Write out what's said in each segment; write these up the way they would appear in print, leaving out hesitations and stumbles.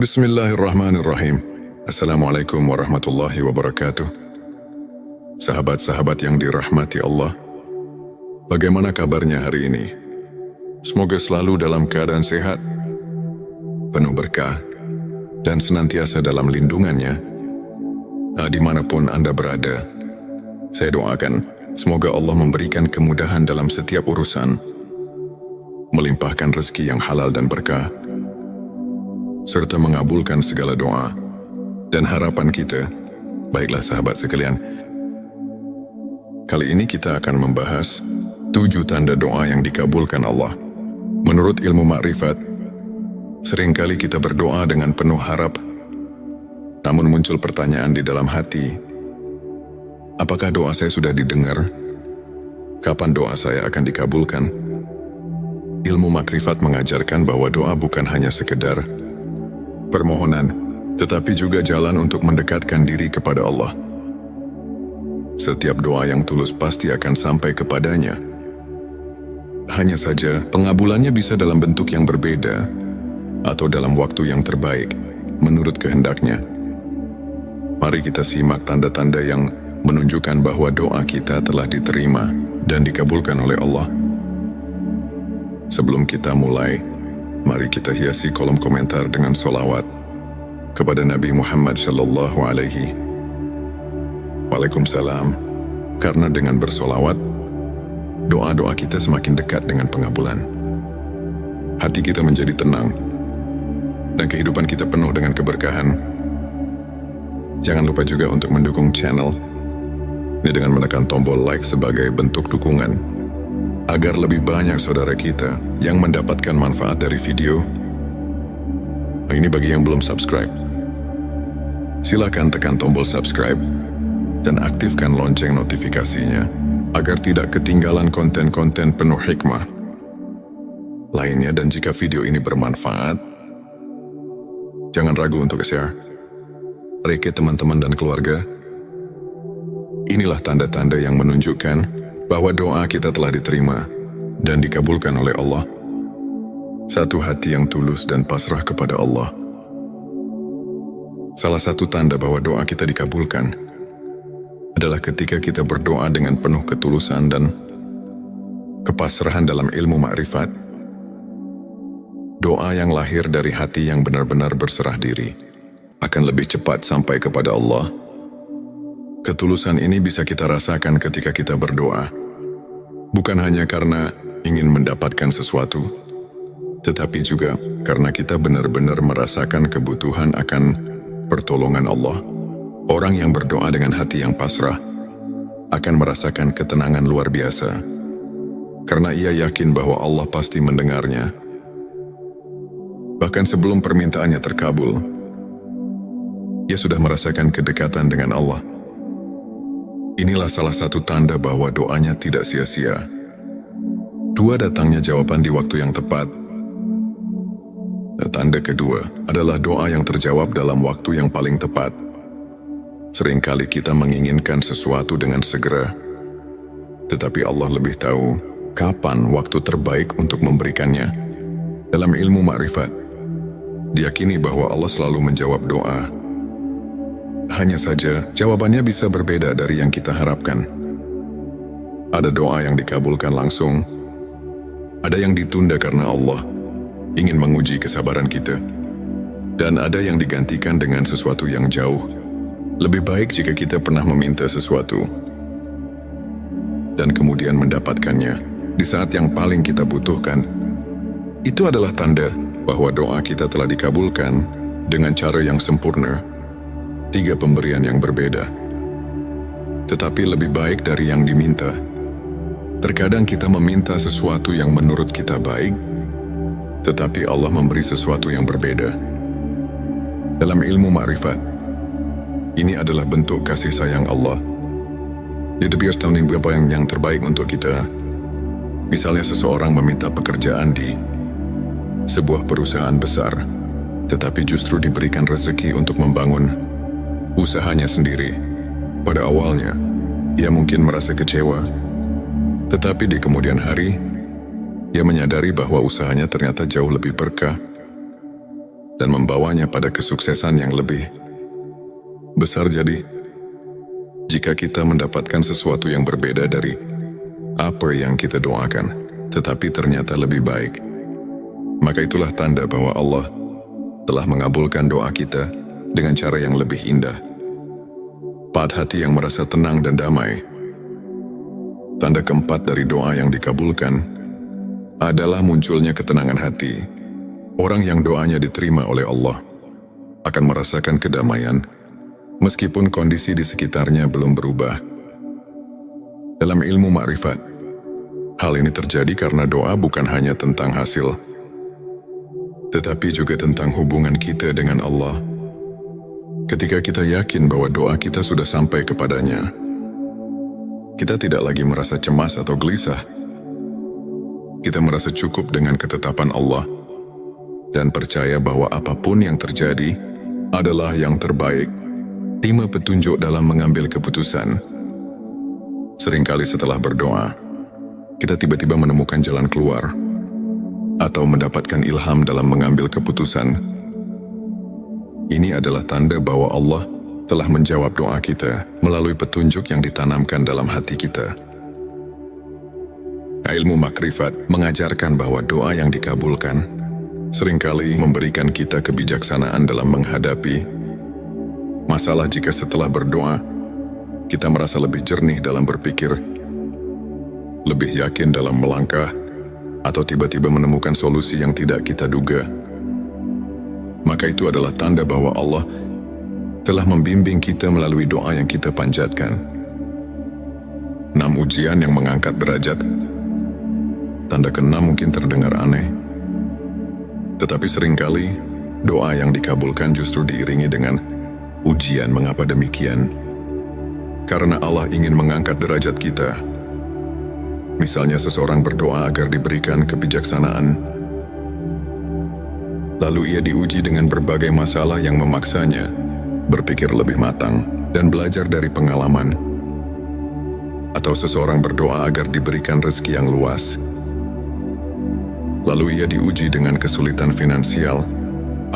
Bismillahirrahmanirrahim. Assalamualaikum warahmatullahi wabarakatuh. Sahabat-sahabat yang dirahmati Allah, bagaimana kabarnya hari ini? Semoga selalu dalam keadaan sehat, penuh berkah, dan senantiasa dalam lindungannya. Dimanapun Anda berada, saya doakan semoga Allah memberikan kemudahan dalam setiap urusan, melimpahkan rezeki yang halal dan berkah, serta mengabulkan segala doa dan harapan kita. Baiklah sahabat sekalian, kali ini kita akan membahas 7 tanda doa yang dikabulkan Allah. Menurut ilmu makrifat, seringkali kita berdoa dengan penuh harap, namun muncul pertanyaan di dalam hati, apakah doa saya sudah didengar? Kapan doa saya akan dikabulkan? Ilmu makrifat mengajarkan bahwa doa bukan hanya sekedar permohonan, tetapi juga jalan untuk mendekatkan diri kepada Allah. Setiap doa yang tulus pasti akan sampai kepadanya. Hanya saja, pengabulannya bisa dalam bentuk yang berbeda, atau dalam waktu yang terbaik, menurut kehendaknya. Mari kita simak tanda-tanda yang menunjukkan bahwa doa kita telah diterima dan dikabulkan oleh Allah. Sebelum kita mulai, mari kita hiasi kolom komentar dengan sholawat kepada Nabi Muhammad Sallallahu Alaihi Waalaikumsalam. Karena dengan bersolawat, doa-doa kita semakin dekat dengan pengabulan. Hati kita menjadi tenang, dan kehidupan kita penuh dengan keberkahan. Jangan lupa juga untuk mendukung channel ini dengan menekan tombol like sebagai bentuk dukungan, agar lebih banyak saudara kita yang mendapatkan manfaat dari video. Ini bagi yang belum subscribe. Silakan tekan tombol subscribe dan aktifkan lonceng notifikasinya agar tidak ketinggalan konten-konten penuh hikmah lainnya. Dan jika video ini bermanfaat, jangan ragu untuk share ke teman-teman dan keluarga. Inilah tanda-tanda yang menunjukkan bahwa doa kita telah diterima dan dikabulkan oleh Allah. Satu hati yang tulus dan pasrah kepada Allah. Salah satu tanda bahwa doa kita dikabulkan adalah ketika kita berdoa dengan penuh ketulusan dan kepasrahan dalam ilmu makrifat. Doa yang lahir dari hati yang benar-benar berserah diri akan lebih cepat sampai kepada Allah. Ketulusan ini bisa kita rasakan ketika kita berdoa, bukan hanya karena ingin mendapatkan sesuatu, tetapi juga karena kita benar-benar merasakan kebutuhan akan pertolongan Allah. Orang yang berdoa dengan hati yang pasrah akan merasakan ketenangan luar biasa, karena ia yakin bahwa Allah pasti mendengarnya. Bahkan sebelum permintaannya terkabul, ia sudah merasakan kedekatan dengan Allah. Inilah salah satu tanda bahwa doanya tidak sia-sia. 2, datangnya jawaban di waktu yang tepat. Tanda kedua adalah doa yang terjawab dalam waktu yang paling tepat. Seringkali kita menginginkan sesuatu dengan segera, tetapi Allah lebih tahu kapan waktu terbaik untuk memberikannya. Dalam ilmu makrifat, diyakini bahwa Allah selalu menjawab doa. Hanya saja, jawabannya bisa berbeda dari yang kita harapkan. Ada doa yang dikabulkan langsung, ada yang ditunda karena Allah ingin menguji kesabaran kita, dan ada yang digantikan dengan sesuatu yang jauh lebih baik jika kita pernah meminta sesuatu dan kemudian mendapatkannya di saat yang paling kita butuhkan. Itu adalah tanda bahwa doa kita telah dikabulkan dengan cara yang sempurna. 3 pemberian yang berbeda, tetapi lebih baik dari yang diminta. Terkadang kita meminta sesuatu yang menurut kita baik, tetapi Allah memberi sesuatu yang berbeda. Dalam ilmu makrifat, ini adalah bentuk kasih sayang Allah. Jadi biar tahu apa yang terbaik untuk kita. Misalnya seseorang meminta pekerjaan di sebuah perusahaan besar, tetapi justru diberikan rezeki untuk membangun usahanya sendiri. Pada awalnya, ia mungkin merasa kecewa, tetapi di kemudian hari, ia menyadari bahwa usahanya ternyata jauh lebih berkah. dan membawanya pada kesuksesan yang lebih besar. Jadi, jika kita mendapatkan sesuatu yang berbeda dari apa yang kita doakan, tetapi ternyata lebih baik, maka itulah tanda bahwa Allah telah mengabulkan doa kita dengan cara yang lebih indah. Pada hati yang merasa tenang dan damai. Tanda keempat dari doa yang dikabulkan adalah munculnya ketenangan hati. Orang yang doanya diterima oleh Allah akan merasakan kedamaian meskipun kondisi di sekitarnya belum berubah. Dalam ilmu makrifat, hal ini terjadi karena doa bukan hanya tentang hasil, tetapi juga tentang hubungan kita dengan Allah. Ketika kita yakin bahwa doa kita sudah sampai kepadanya, kita tidak lagi merasa cemas atau gelisah. Kita merasa cukup dengan ketetapan Allah dan percaya bahwa apapun yang terjadi adalah yang terbaik. Terima petunjuk dalam mengambil keputusan. Seringkali setelah berdoa, kita tiba-tiba menemukan jalan keluar atau mendapatkan ilham dalam mengambil keputusan. Ini adalah tanda bahwa Allah telah menjawab doa kita melalui petunjuk yang ditanamkan dalam hati kita. Ilmu makrifat mengajarkan bahwa doa yang dikabulkan seringkali memberikan kita kebijaksanaan dalam menghadapi masalah. Jika setelah berdoa, kita merasa lebih jernih dalam berpikir, lebih yakin dalam melangkah, atau tiba-tiba menemukan solusi yang tidak kita duga, maka itu adalah tanda bahwa Allah telah membimbing kita melalui doa yang kita panjatkan. 6 ujian yang mengangkat derajat. Tanda ke-6 mungkin terdengar aneh, tetapi seringkali doa yang dikabulkan justru diiringi dengan ujian. Mengapa demikian? Karena Allah ingin mengangkat derajat kita. Misalnya seseorang berdoa agar diberikan kebijaksanaan, lalu ia diuji dengan berbagai masalah yang memaksanya berpikir lebih matang dan belajar dari pengalaman. Atau seseorang berdoa agar diberikan rezeki yang luas, lalu ia diuji dengan kesulitan finansial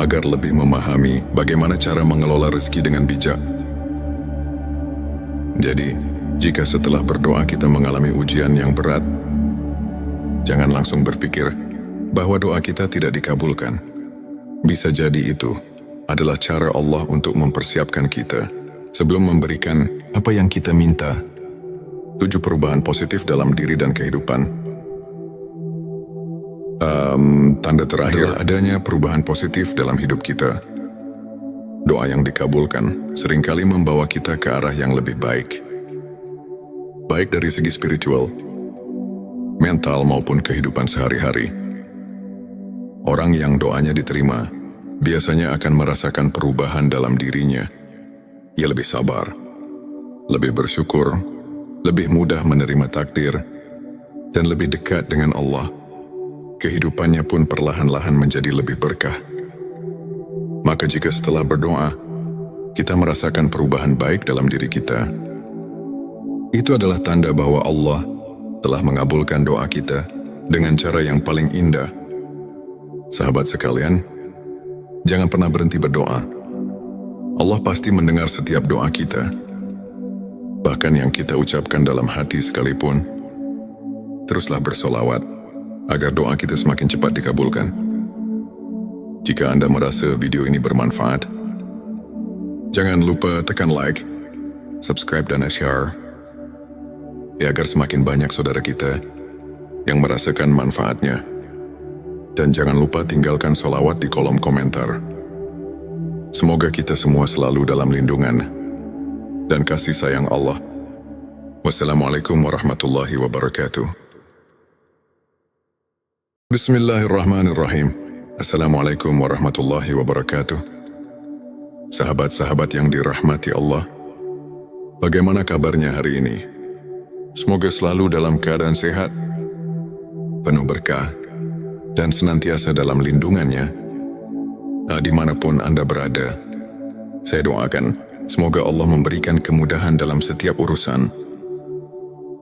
agar lebih memahami bagaimana cara mengelola rezeki dengan bijak. Jadi, jika setelah berdoa kita mengalami ujian yang berat, jangan langsung berpikir bahwa doa kita tidak dikabulkan. Bisa jadi itu adalah cara Allah untuk mempersiapkan kita sebelum memberikan apa yang kita minta. 7 perubahan positif dalam diri dan kehidupan. Tanda terakhir adanya perubahan positif dalam hidup kita. Doa yang dikabulkan seringkali membawa kita ke arah yang lebih baik. Baik dari segi spiritual, mental maupun kehidupan sehari-hari. Orang yang doanya diterima biasanya akan merasakan perubahan dalam dirinya. Ia lebih sabar, lebih bersyukur, lebih mudah menerima takdir, dan lebih dekat dengan Allah. Kehidupannya pun perlahan-lahan menjadi lebih berkah. Maka jika setelah berdoa, kita merasakan perubahan baik dalam diri kita, itu adalah tanda bahwa Allah telah mengabulkan doa kita dengan cara yang paling indah. Sahabat sekalian, jangan pernah berhenti berdoa. Allah pasti mendengar setiap doa kita. Bahkan yang kita ucapkan dalam hati sekalipun. Teruslah bersolawat agar doa kita semakin cepat dikabulkan. Jika Anda merasa video ini bermanfaat, jangan lupa tekan like, subscribe dan share, agar semakin banyak saudara kita yang merasakan manfaatnya. Dan jangan lupa tinggalkan solawat di kolom komentar. Semoga kita semua selalu dalam lindungan dan kasih sayang Allah. Wassalamualaikum warahmatullahi wabarakatuh. Bismillahirrahmanirrahim. Assalamualaikum warahmatullahi wabarakatuh. Sahabat-sahabat yang dirahmati Allah, bagaimana kabarnya hari ini? Semoga selalu dalam keadaan sehat, penuh berkah, dan senantiasa dalam lindungannya. Dimanapun Anda berada, saya doakan semoga Allah memberikan kemudahan dalam setiap urusan,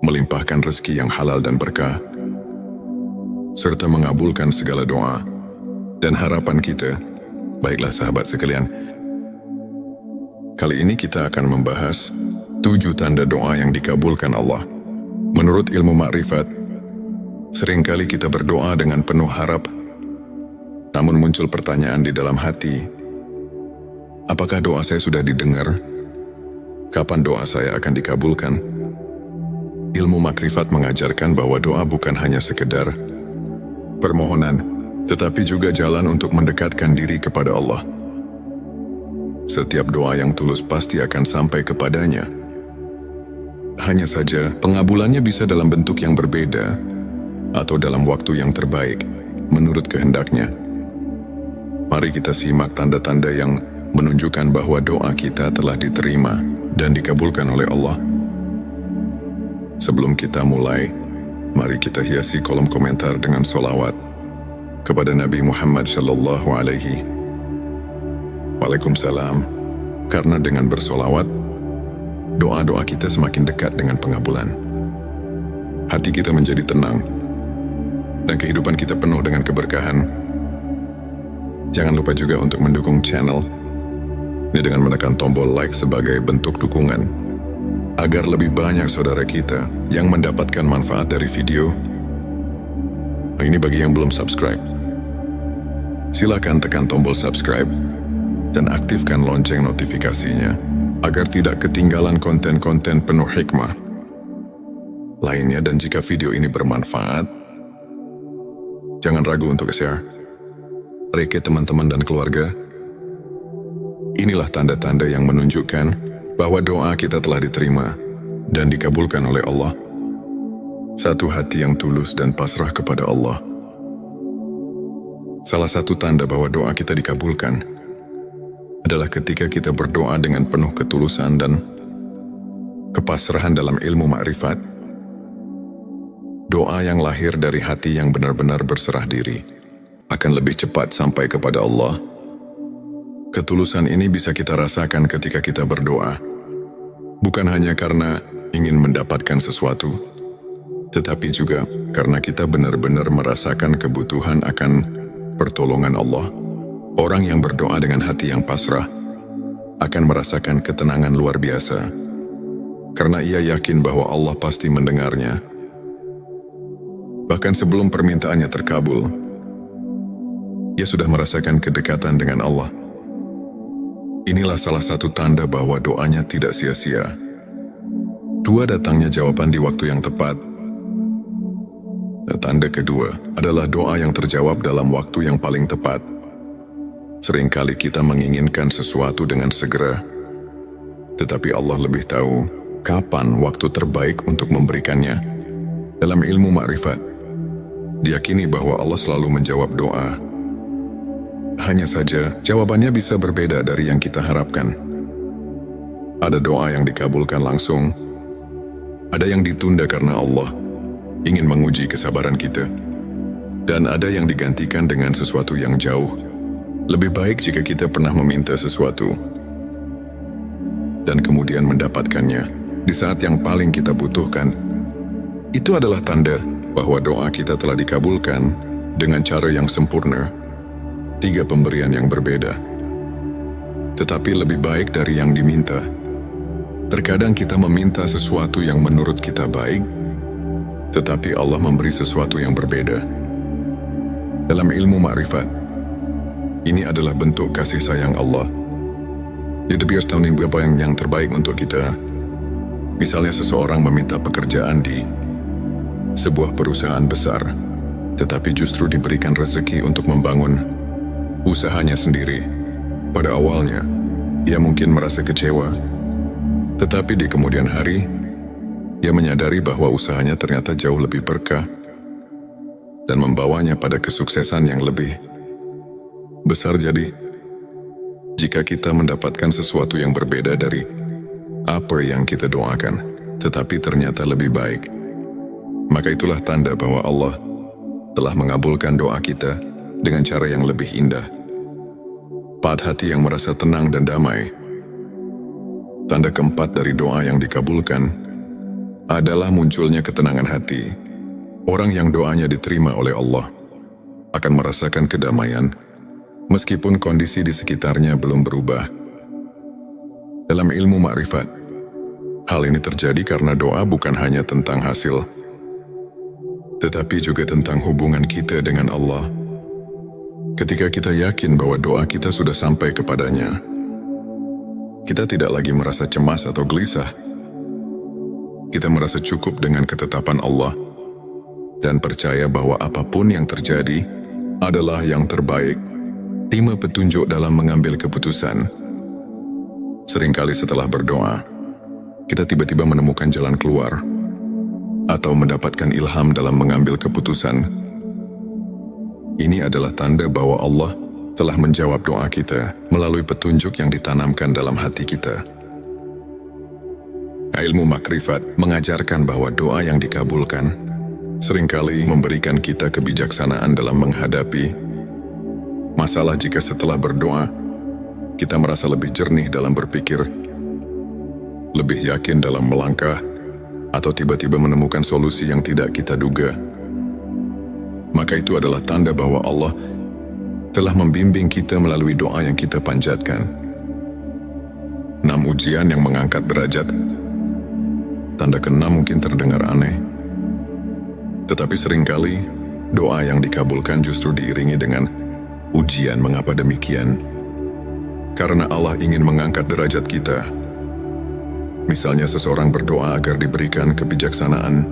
melimpahkan rezeki yang halal dan berkah, serta mengabulkan segala doa dan harapan kita Baiklah sahabat sekalian, kali ini kita akan membahas 7 tanda doa yang dikabulkan Allah. Menurut ilmu makrifat, seringkali kita berdoa dengan penuh harap, namun muncul pertanyaan di dalam hati, apakah doa saya sudah didengar? Kapan doa saya akan dikabulkan? Ilmu makrifat mengajarkan bahwa doa bukan hanya sekedar permohonan, tetapi juga jalan untuk mendekatkan diri kepada Allah. Setiap doa yang tulus pasti akan sampai kepadanya. Hanya saja, pengabulannya bisa dalam bentuk yang berbeda atau dalam waktu yang terbaik, menurut kehendaknya. Mari kita simak tanda-tanda yang menunjukkan bahwa doa kita telah diterima dan dikabulkan oleh Allah. Sebelum kita mulai, mari kita hiasi kolom komentar dengan sholawat kepada Nabi Muhammad sallallahu alaihi Waalaikumsalam. Karena dengan bersolawat, doa-doa kita semakin dekat dengan pengabulan. Hati kita menjadi tenang, dan kehidupan kita penuh dengan keberkahan. Jangan lupa juga untuk mendukung channel ini dengan menekan tombol like sebagai bentuk dukungan, agar lebih banyak saudara kita yang mendapatkan manfaat dari video. Ini bagi yang belum subscribe. Silakan tekan tombol subscribe dan aktifkan lonceng notifikasinya, agar tidak ketinggalan konten-konten penuh hikmah lainnya. Dan jika video ini bermanfaat, jangan ragu untuk share ke teman-teman dan keluarga. Inilah tanda-tanda yang menunjukkan bahwa doa kita telah diterima dan dikabulkan oleh Allah. Satu hati yang tulus dan pasrah kepada Allah. Salah satu tanda bahwa doa kita dikabulkan adalah ketika kita berdoa dengan penuh ketulusan dan kepasrahan dalam ilmu makrifat. Doa yang lahir dari hati yang benar-benar berserah diri akan lebih cepat sampai kepada Allah. Ketulusan ini bisa kita rasakan ketika kita berdoa, bukan hanya karena ingin mendapatkan sesuatu, tetapi juga karena kita benar-benar merasakan kebutuhan akan pertolongan Allah. Orang yang berdoa dengan hati yang pasrah akan merasakan ketenangan luar biasa, karena ia yakin bahwa Allah pasti mendengarnya. Bahkan sebelum permintaannya terkabul, ia sudah merasakan kedekatan dengan Allah. Inilah salah satu tanda bahwa doanya tidak sia-sia. 2, datangnya jawaban di waktu yang tepat. Tanda kedua adalah doa yang terjawab dalam waktu yang paling tepat. Seringkali kita menginginkan sesuatu dengan segera, tetapi Allah lebih tahu kapan waktu terbaik untuk memberikannya. Dalam ilmu makrifat, diyakini bahwa Allah selalu menjawab doa. Hanya saja, jawabannya bisa berbeda dari yang kita harapkan. Ada doa yang dikabulkan langsung, ada yang ditunda karena Allah ingin menguji kesabaran kita, dan ada yang digantikan dengan sesuatu yang jauh lebih baik jika kita pernah meminta sesuatu dan kemudian mendapatkannya di saat yang paling kita butuhkan. Itu adalah tanda bahwa doa kita telah dikabulkan dengan cara yang sempurna. 3 pemberian yang berbeda, tetapi lebih baik dari yang diminta. Terkadang kita meminta sesuatu yang menurut kita baik, tetapi Allah memberi sesuatu yang berbeda. Dalam ilmu makrifat, ini adalah bentuk kasih sayang Allah. Dia biasa tahu apa yang terbaik untuk kita. Misalnya seseorang meminta pekerjaan di sebuah perusahaan besar, tetapi justru diberikan rezeki untuk membangun usahanya sendiri. Pada awalnya, ia mungkin merasa kecewa, tetapi di kemudian hari, ia menyadari bahwa usahanya ternyata jauh lebih berkah dan membawanya pada kesuksesan yang lebih besar. Jadi, jika kita mendapatkan sesuatu yang berbeda dari apa yang kita doakan, tetapi ternyata lebih baik, maka itulah tanda bahwa Allah telah mengabulkan doa kita dengan cara yang lebih indah. 4, hati yang merasa tenang dan damai. Tanda keempat dari doa yang dikabulkan adalah munculnya ketenangan hati. Orang yang doanya diterima oleh Allah akan merasakan kedamaian meskipun kondisi di sekitarnya belum berubah. Dalam ilmu makrifat, hal ini terjadi karena doa bukan hanya tentang hasil, tetapi juga tentang hubungan kita dengan Allah. Ketika kita yakin bahwa doa kita sudah sampai kepadanya, kita tidak lagi merasa cemas atau gelisah. Kita merasa cukup dengan ketetapan Allah dan percaya bahwa apapun yang terjadi adalah yang terbaik. Terima petunjuk dalam mengambil keputusan. Seringkali setelah berdoa, kita tiba-tiba menemukan jalan keluar atau mendapatkan ilham dalam mengambil keputusan. Ini adalah tanda bahwa Allah telah menjawab doa kita melalui petunjuk yang ditanamkan dalam hati kita. Ilmu makrifat mengajarkan bahwa doa yang dikabulkan seringkali memberikan kita kebijaksanaan dalam menghadapi masalah. Jika setelah berdoa, kita merasa lebih jernih dalam berpikir, lebih yakin dalam melangkah, atau tiba-tiba menemukan solusi yang tidak kita duga, maka itu adalah tanda bahwa Allah telah membimbing kita melalui doa yang kita panjatkan. 6 ujian yang mengangkat derajat. Tanda ke-6 mungkin terdengar aneh, tetapi seringkali doa yang dikabulkan justru diiringi dengan ujian. Mengapa demikian? Karena Allah ingin mengangkat derajat kita. Misalnya seseorang berdoa agar diberikan kebijaksanaan,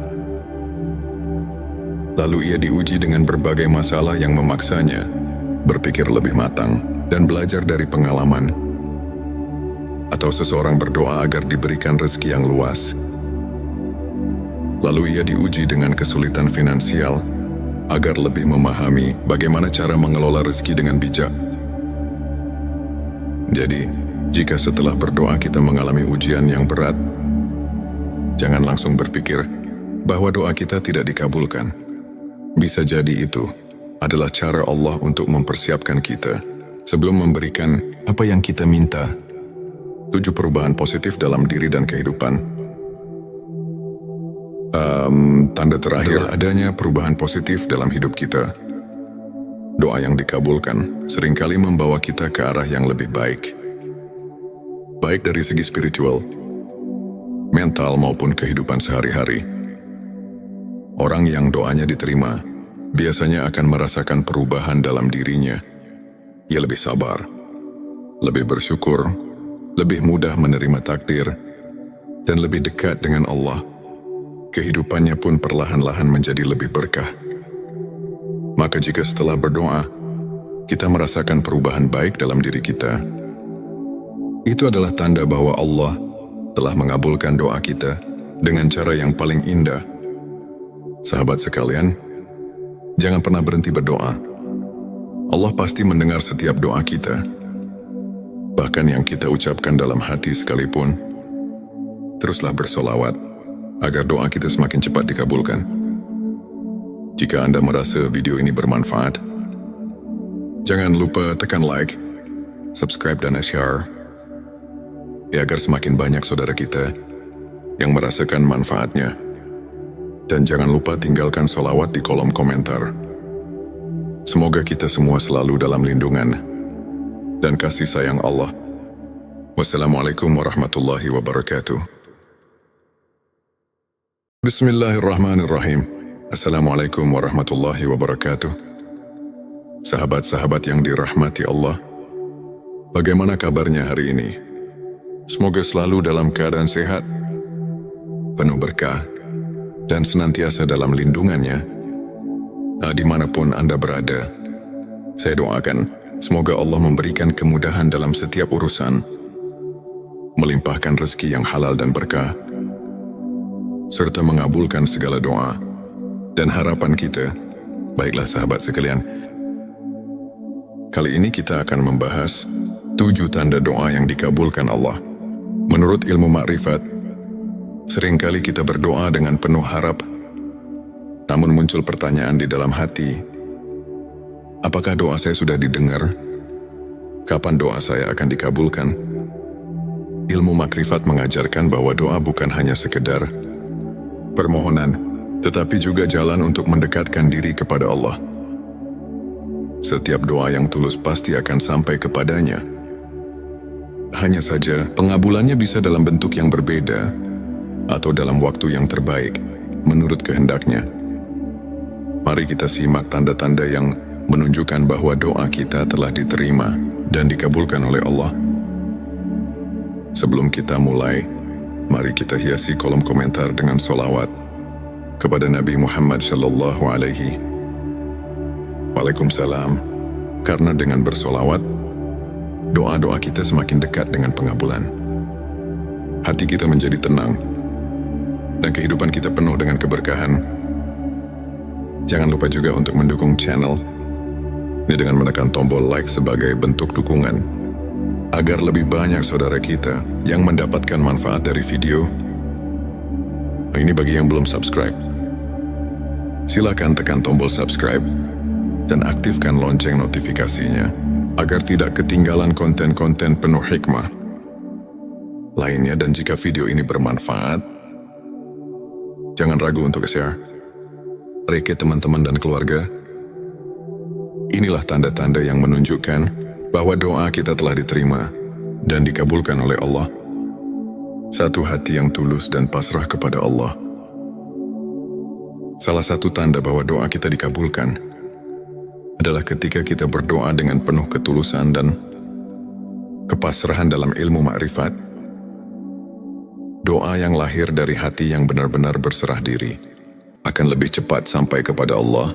lalu ia diuji dengan berbagai masalah yang memaksanya berpikir lebih matang dan belajar dari pengalaman. Atau seseorang berdoa agar diberikan rezeki yang luas, lalu ia diuji dengan kesulitan finansial agar lebih memahami bagaimana cara mengelola rezeki dengan bijak. Jadi, jika setelah berdoa kita mengalami ujian yang berat, jangan langsung berpikir bahwa doa kita tidak dikabulkan. Bisa jadi itu adalah cara Allah untuk mempersiapkan kita sebelum memberikan apa yang kita minta. 7 perubahan positif dalam diri dan kehidupan. Tanda terakhir adanya perubahan positif dalam hidup kita. Doa yang dikabulkan seringkali membawa kita ke arah yang lebih baik. Baik dari segi spiritual, mental maupun kehidupan sehari-hari. Orang yang doanya diterima biasanya akan merasakan perubahan dalam dirinya. Ia lebih sabar, lebih bersyukur, lebih mudah menerima takdir, dan lebih dekat dengan Allah. Kehidupannya pun perlahan-lahan menjadi lebih berkah. Maka jika setelah berdoa, kita merasakan perubahan baik dalam diri kita, itu adalah tanda bahwa Allah telah mengabulkan doa kita dengan cara yang paling indah. Sahabat sekalian, jangan pernah berhenti berdoa. Allah pasti mendengar setiap doa kita. Bahkan yang kita ucapkan dalam hati sekalipun. Teruslah bersolawat agar doa kita semakin cepat dikabulkan. Jika Anda merasa video ini bermanfaat, jangan lupa tekan like, subscribe dan share, ya agar semakin banyak saudara kita yang merasakan manfaatnya. Dan jangan lupa tinggalkan solawat di kolom komentar. Semoga kita semua selalu dalam lindungan dan kasih sayang Allah. Wassalamualaikum warahmatullahi wabarakatuh. Bismillahirrahmanirrahim. Assalamualaikum warahmatullahi wabarakatuh. Sahabat-sahabat yang dirahmati Allah, bagaimana kabarnya hari ini? Semoga selalu dalam keadaan sehat, penuh berkah, dan senantiasa dalam lindungannya. Dimanapun Anda berada, saya doakan semoga Allah memberikan kemudahan dalam setiap urusan, melimpahkan rezeki yang halal dan berkah, serta mengabulkan segala doa dan harapan kita. Baiklah sahabat sekalian, kali ini kita akan membahas 7 tanda doa yang dikabulkan Allah. Menurut ilmu makrifat, seringkali kita berdoa dengan penuh harap, namun muncul pertanyaan di dalam hati, apakah doa saya sudah didengar? Kapan doa saya akan dikabulkan? Ilmu makrifat mengajarkan bahwa doa bukan hanya sekedar permohonan, tetapi juga jalan untuk mendekatkan diri kepada Allah. Setiap doa yang tulus pasti akan sampai kepadanya. Hanya saja, pengabulannya bisa dalam bentuk yang berbeda atau dalam waktu yang terbaik, menurut kehendaknya. Mari kita simak tanda-tanda yang menunjukkan bahwa doa kita telah diterima dan dikabulkan oleh Allah. Sebelum kita mulai, mari kita hiasi kolom komentar dengan sholawat kepada Nabi Muhammad Sallallahu Alaihi Waalaikumsalam. Karena dengan bersolawat, doa-doa kita semakin dekat dengan pengabulan. Hati kita menjadi tenang, dan kehidupan kita penuh dengan keberkahan. Jangan lupa juga untuk mendukung channel ini dengan menekan tombol like sebagai bentuk dukungan, agar lebih banyak saudara kita yang mendapatkan manfaat dari video. Ini bagi yang belum subscribe. Silakan tekan tombol subscribe dan aktifkan lonceng notifikasinya agar tidak ketinggalan konten-konten penuh hikmah lainnya. Dan jika video ini bermanfaat, jangan ragu untuk share ke teman-teman dan keluarga. Inilah tanda-tanda yang menunjukkan bahwa doa kita telah diterima dan dikabulkan oleh Allah. Satu hati yang tulus dan pasrah kepada Allah. Salah satu tanda bahwa doa kita dikabulkan adalah ketika kita berdoa dengan penuh ketulusan dan kepasrahan dalam ilmu makrifat. Doa yang lahir dari hati yang benar-benar berserah diri akan lebih cepat sampai kepada Allah.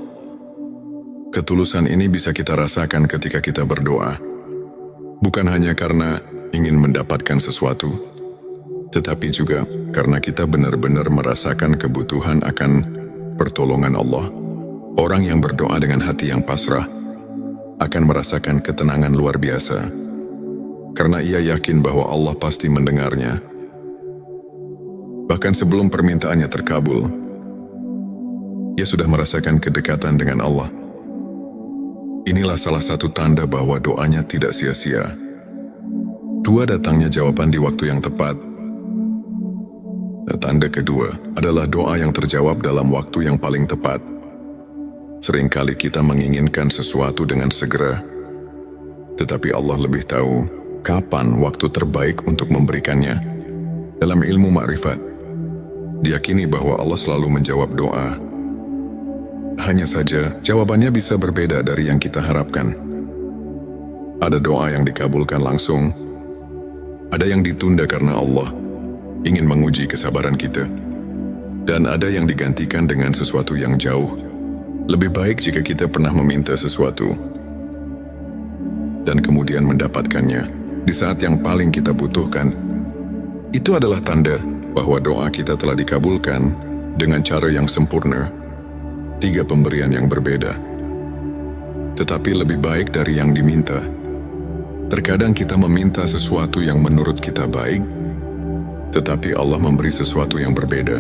Ketulusan ini bisa kita rasakan ketika kita berdoa, bukan hanya karena ingin mendapatkan sesuatu, tetapi juga karena kita benar-benar merasakan kebutuhan akan pertolongan Allah. Orang yang berdoa dengan hati yang pasrah akan merasakan ketenangan luar biasa, karena ia yakin bahwa Allah pasti mendengarnya. Bahkan sebelum permintaannya terkabul, ia sudah merasakan kedekatan dengan Allah. Inilah salah satu tanda bahwa doanya tidak sia-sia. Dua, datangnya jawaban di waktu yang tepat. Tanda kedua adalah doa yang terjawab dalam waktu yang paling tepat. Seringkali kita menginginkan sesuatu dengan segera, tetapi Allah lebih tahu kapan waktu terbaik untuk memberikannya. Dalam ilmu makrifat, diyakini bahwa Allah selalu menjawab doa. Hanya saja, jawabannya bisa berbeda dari yang kita harapkan. Ada doa yang dikabulkan langsung, ada yang ditunda karena Allah ingin menguji kesabaran kita, dan ada yang digantikan dengan sesuatu yang jauh lebih baik jika kita pernah meminta sesuatu dan kemudian mendapatkannya di saat yang paling kita butuhkan. Itu adalah tanda bahwa doa kita telah dikabulkan dengan cara yang sempurna. 3 pemberian yang berbeda, tetapi lebih baik dari yang diminta. Terkadang kita meminta sesuatu yang menurut kita baik, tetapi Allah memberi sesuatu yang berbeda.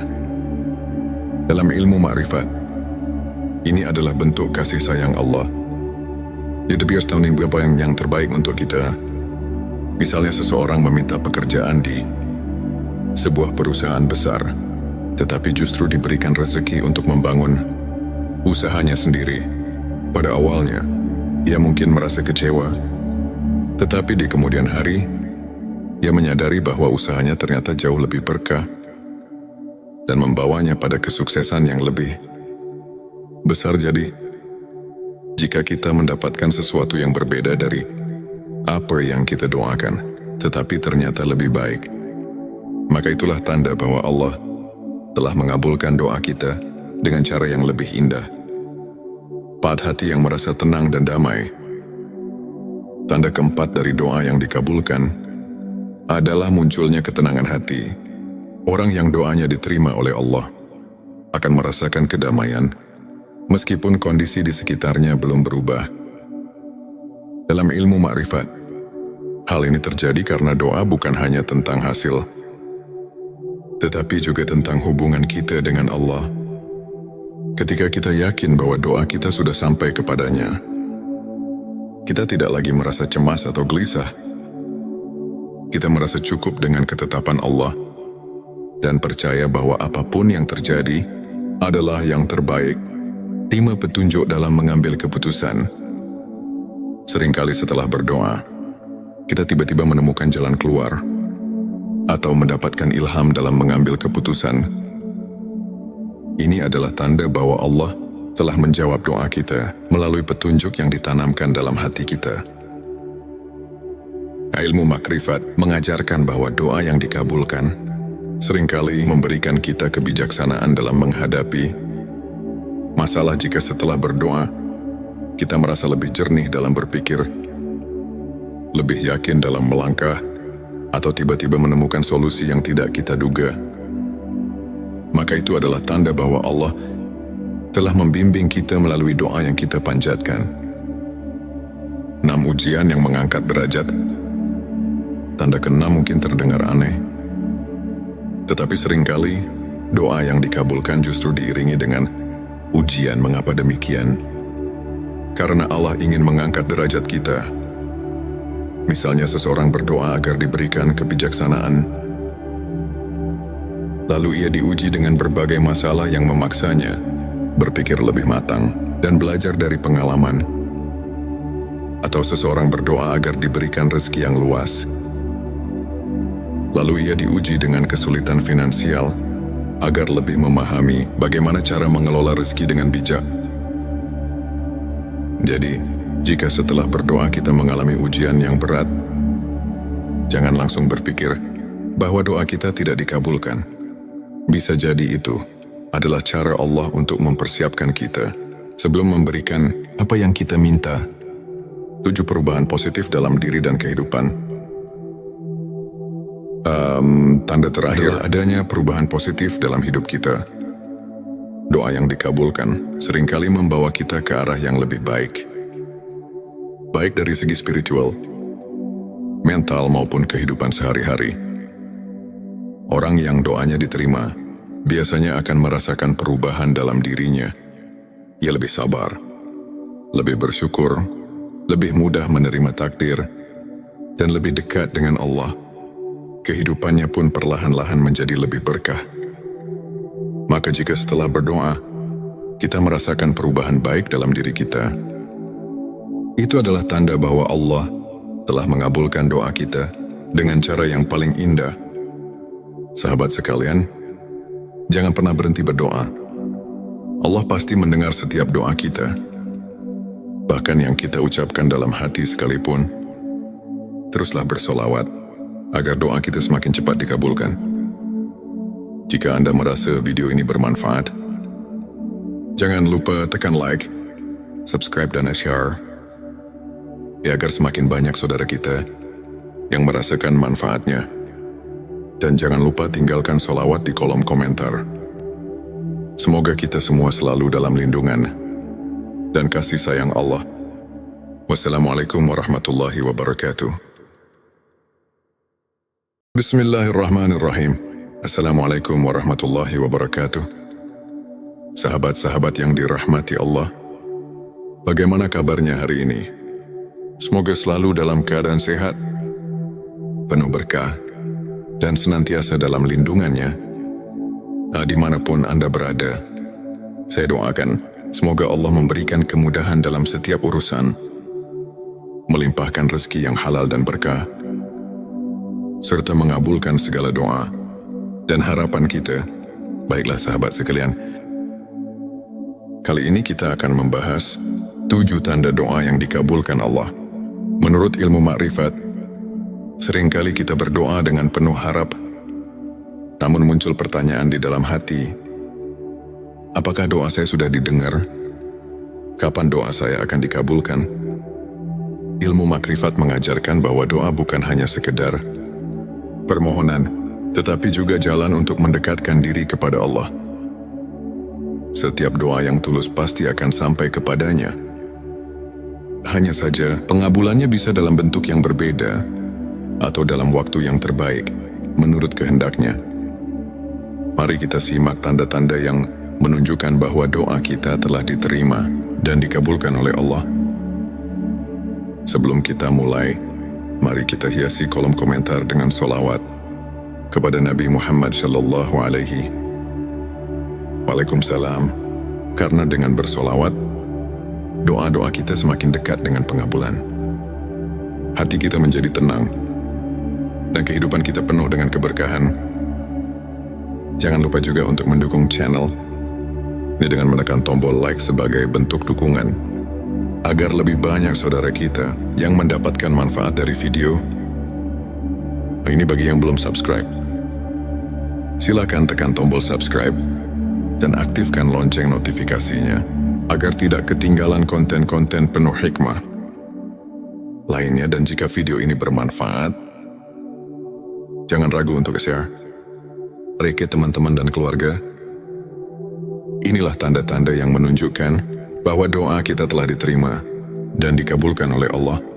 Dalam ilmu makrifat, ini adalah bentuk kasih sayang Allah. Dia biasa tahu apa yang terbaik untuk kita. Misalnya seseorang meminta pekerjaan di sebuah perusahaan besar, tetapi justru diberikan rezeki untuk membangun usahanya sendiri. Pada awalnya, ia mungkin merasa kecewa, tetapi di kemudian hari, ia menyadari bahwa usahanya ternyata jauh lebih berkah dan membawanya pada kesuksesan yang lebih besar. Jadi, jika kita mendapatkan sesuatu yang berbeda dari apa yang kita doakan, tetapi ternyata lebih baik, maka itulah tanda bahwa Allah telah mengabulkan doa kita dengan cara yang lebih indah. 4 hati yang merasa tenang dan damai. Tanda keempat dari doa yang dikabulkan adalah munculnya ketenangan hati. Orang yang doanya diterima oleh Allah akan merasakan kedamaian meskipun kondisi di sekitarnya belum berubah. Dalam ilmu makrifat, hal ini terjadi karena doa bukan hanya tentang hasil, tetapi juga tentang hubungan kita dengan Allah. Ketika kita yakin bahwa doa kita sudah sampai kepadanya, kita tidak lagi merasa cemas atau gelisah. Kita merasa cukup dengan ketetapan Allah dan percaya bahwa apapun yang terjadi adalah yang terbaik. 5 petunjuk dalam mengambil keputusan. Seringkali setelah berdoa, kita tiba-tiba menemukan jalan keluar atau mendapatkan ilham dalam mengambil keputusan. Ini adalah tanda bahwa Allah telah menjawab doa kita melalui petunjuk yang ditanamkan dalam hati kita. Ilmu makrifat mengajarkan bahwa doa yang dikabulkan seringkali memberikan kita kebijaksanaan dalam menghadapi masalah. Jika setelah berdoa, kita merasa lebih jernih dalam berpikir, lebih yakin dalam melangkah, atau tiba-tiba menemukan solusi yang tidak kita duga, maka itu adalah tanda bahwa Allah telah membimbing kita melalui doa yang kita panjatkan. 6 ujian yang mengangkat derajat. Tanda ke-6 mungkin terdengar aneh, tetapi seringkali doa yang dikabulkan justru diiringi dengan ujian. Mengapa demikian? Karena Allah ingin mengangkat derajat kita. Misalnya seseorang berdoa agar diberikan kebijaksanaan, lalu ia diuji dengan berbagai masalah yang memaksanya berpikir lebih matang dan belajar dari pengalaman. Atau seseorang berdoa agar diberikan rezeki yang luas, lalu ia diuji dengan kesulitan finansial agar lebih memahami bagaimana cara mengelola rezeki dengan bijak. Jadi, jika setelah berdoa kita mengalami ujian yang berat, jangan langsung berpikir bahwa doa kita tidak dikabulkan. Bisa jadi itu adalah cara Allah untuk mempersiapkan kita sebelum memberikan apa yang kita minta. 7 perubahan positif dalam diri dan kehidupan. Tanda terakhir adanya perubahan positif dalam hidup kita. Doa yang dikabulkan seringkali membawa kita ke arah yang lebih baik. Baik dari segi spiritual, mental maupun kehidupan sehari-hari. Orang yang doanya diterima biasanya akan merasakan perubahan dalam dirinya. Ia lebih sabar, lebih bersyukur, lebih mudah menerima takdir, dan lebih dekat dengan Allah. Kehidupannya pun perlahan-lahan menjadi lebih berkah. Maka jika setelah berdoa, kita merasakan perubahan baik dalam diri kita, itu adalah tanda bahwa Allah telah mengabulkan doa kita dengan cara yang paling indah. Sahabat sekalian, jangan pernah berhenti berdoa. Allah pasti mendengar setiap doa kita, bahkan yang kita ucapkan dalam hati sekalipun. Teruslah bersolawat agar doa kita semakin cepat dikabulkan. Jika Anda merasa video ini bermanfaat, jangan lupa tekan like, subscribe dan share, ya agar semakin banyak saudara kita yang merasakan manfaatnya. Dan jangan lupa tinggalkan solawat di kolom komentar. Semoga kita semua selalu dalam lindungan dan kasih sayang Allah. Wassalamualaikum warahmatullahi wabarakatuh. Bismillahirrahmanirrahim. Assalamualaikum warahmatullahi wabarakatuh. Sahabat-sahabat yang dirahmati Allah, bagaimana kabarnya hari ini? Semoga selalu dalam keadaan sehat, penuh berkah, dan senantiasa dalam lindungannya. Dimanapun Anda berada, saya doakan semoga Allah memberikan kemudahan dalam setiap urusan, melimpahkan rezeki yang halal dan berkah, serta mengabulkan segala doa dan harapan kita. Baiklah sahabat sekalian, kali ini kita akan membahas 7 tanda doa yang dikabulkan Allah. Menurut ilmu makrifat, seringkali kita berdoa dengan penuh harap, namun muncul pertanyaan di dalam hati, apakah doa saya sudah didengar? Kapan doa saya akan dikabulkan? Ilmu makrifat mengajarkan bahwa doa bukan hanya sekedar permohonan, tetapi juga jalan untuk mendekatkan diri kepada Allah. Setiap doa yang tulus pasti akan sampai kepadanya. Hanya saja, pengabulannya bisa dalam bentuk yang berbeda atau dalam waktu yang terbaik, menurut kehendaknya. Mari kita simak tanda-tanda yang menunjukkan bahwa doa kita telah diterima dan dikabulkan oleh Allah. Sebelum kita mulai, mari kita hiasi kolom komentar dengan solawat kepada Nabi Muhammad Sallallahu Alaihi Waalaikumsalam. Karena dengan bersolawat, doa-doa kita semakin dekat dengan pengabulan. hati kita menjadi tenang, dan kehidupan kita penuh dengan keberkahan. Jangan lupa juga untuk mendukung channel ini dengan menekan tombol like sebagai bentuk dukungan, agar lebih banyak saudara kita yang mendapatkan manfaat dari video. Ini bagi yang belum subscribe. Silakan tekan tombol subscribe dan aktifkan lonceng notifikasinya, agar tidak ketinggalan konten-konten penuh hikmah lainnya. Dan jika video ini bermanfaat, jangan ragu untuk share ke teman-teman dan keluarga. Inilah tanda-tanda yang menunjukkan bahwa doa kita telah diterima dan dikabulkan oleh Allah.